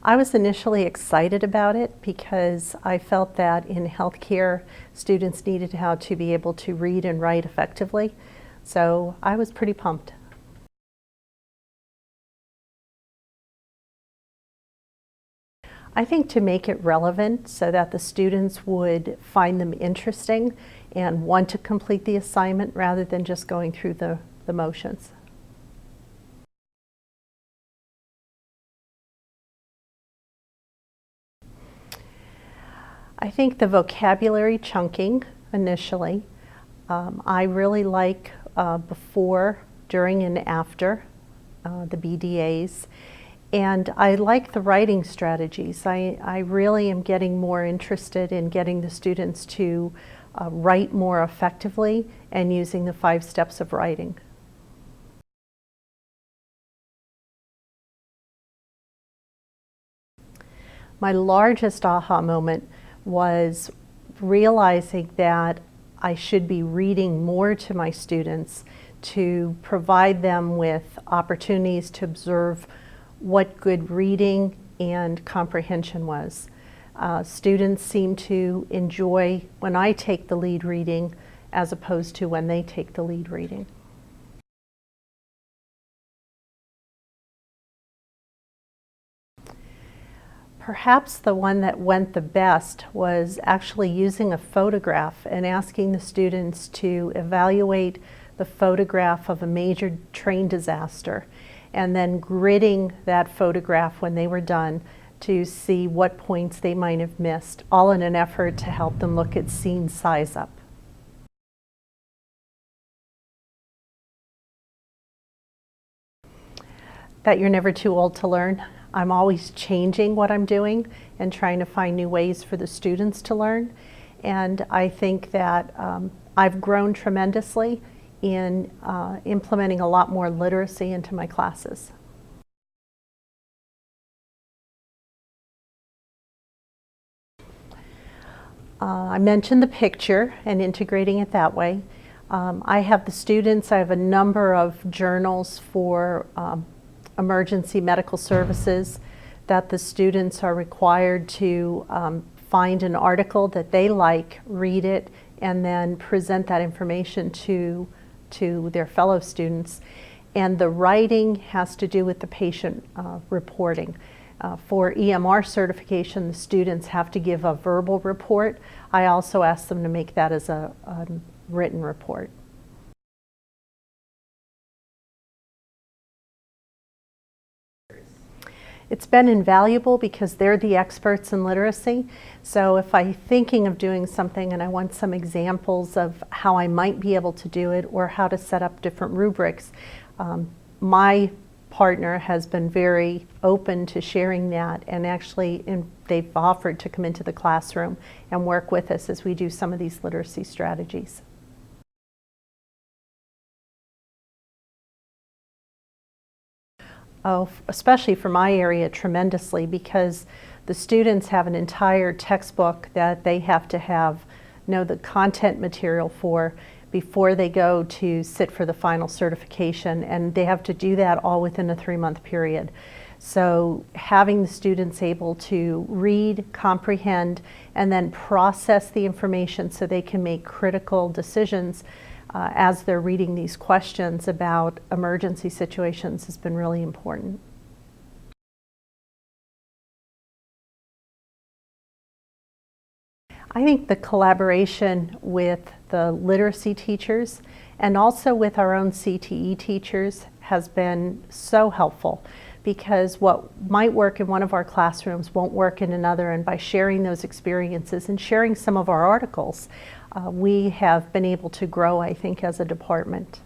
I was initially excited about it because I felt that in healthcare, students needed how to be able to read and write effectively. So I was pretty pumped. I think to make it relevant so that the students would find them interesting and want to complete the assignment rather than just going through the motions. I think the vocabulary chunking initially. I really like before, during, and after the BDAs. And I like the writing strategies. I really am getting more interested in getting the students to write more effectively and using the 5 steps of writing. My largest aha moment was realizing that I should be reading more to my students to provide them with opportunities to observe what good reading and comprehension was. Students seem to enjoy when I take the lead reading as opposed to when they take the lead reading. Perhaps the one that went the best was actually using a photograph and asking the students to evaluate the photograph of a major train disaster and then gridding that photograph when they were done to see what points they might have missed, all in an effort to help them look at scene size up. That you're never too old to learn. I'm always changing what I'm doing and trying to find new ways for the students to learn. And I think that I've grown tremendously in implementing a lot more literacy into my classes. I mentioned the picture and integrating it that way. I have the students, I have a number of journals for emergency medical services that the students are required to find an article that they like, read it, and then present that information to their fellow students. And the writing has to do with the patient reporting. For EMR certification, the students have to give a verbal report. I also ask them to make that as a written report. It's been invaluable because they're the experts in literacy. So if I'm thinking of doing something and I want some examples of how I might be able to do it or how to set up different rubrics, my partner has been very open to sharing that, and actually they've offered to come into the classroom and work with us as we do some of these literacy strategies. Oh, especially for my area, tremendously, because the students have an entire textbook that they have to know the content material for before they go to sit for the final certification, and they have to do that all within a 3-month period. So having the students able to read, comprehend, and then process the information so they can make critical decisions as they're reading these questions about emergency situations has been really important. I think the collaboration with the literacy teachers and also with our own CTE teachers has been so helpful, because what might work in one of our classrooms won't work in another, and by sharing those experiences and sharing some of our articles, we have been able to grow, I think, as a department.